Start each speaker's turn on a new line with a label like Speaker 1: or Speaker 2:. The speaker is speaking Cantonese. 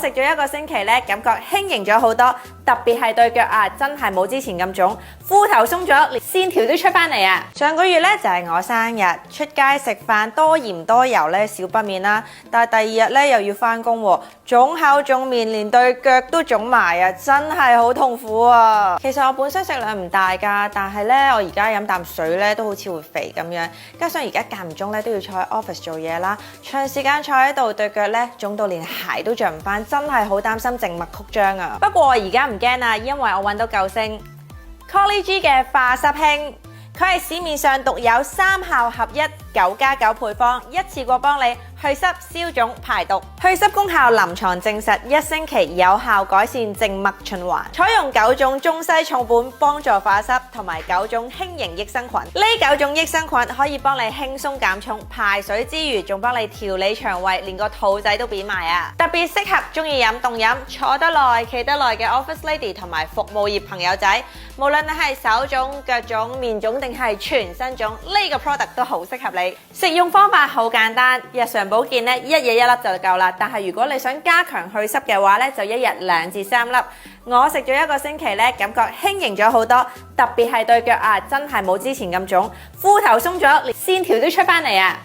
Speaker 1: 食咗一個星期咧，感覺輕盈咗好多，特別係對腳啊，真係冇之前咁腫，褲頭鬆咗，連線條都出翻嚟啊！上個月咧就係我生日，出街食飯多鹽多油咧少不免啦，但係第二日咧又要翻工喎，腫口腫面，連對腳都腫埋啊，真係好痛苦啊！其實我本身食量唔大㗎，但係咧我而家飲啖水咧都好似會肥咁樣，加上而家間唔中咧都要坐喺 office 做嘢啦，長時間坐喺度對腳咧腫到連鞋都着唔翻。真係好擔心靜脈曲張啊！不過我而家唔驚啦，因為我揾到救星 Collie-G 嘅化濕輕，佢係市面上獨有3效合一9+9配方，一次過幫你去濕、消腫、排毒。去濕功效臨床證實1星期有效改善靜脈循環。採用9種中西重本幫助化濕，同埋9種輕盈益生菌。呢9種益生菌可以幫你輕鬆減重、排水之餘，仲幫你調理腸胃，連個肚仔都扁埋啊！特別適合中意飲凍飲、坐得耐、企得耐嘅 office lady 同埋服務業朋友仔。無論你係手腫、腳腫、面腫定係全身腫，呢個 product 都好適合你。食用方法好簡單，日常保健咧，一日1粒就夠啦。但係如果你想加強去濕嘅話咧，就一日2至3粒。我食咗一個星期咧，感覺輕盈咗好多，特別係對腳啊，真係冇之前咁腫，褲頭鬆咗，連線條都出翻嚟啊！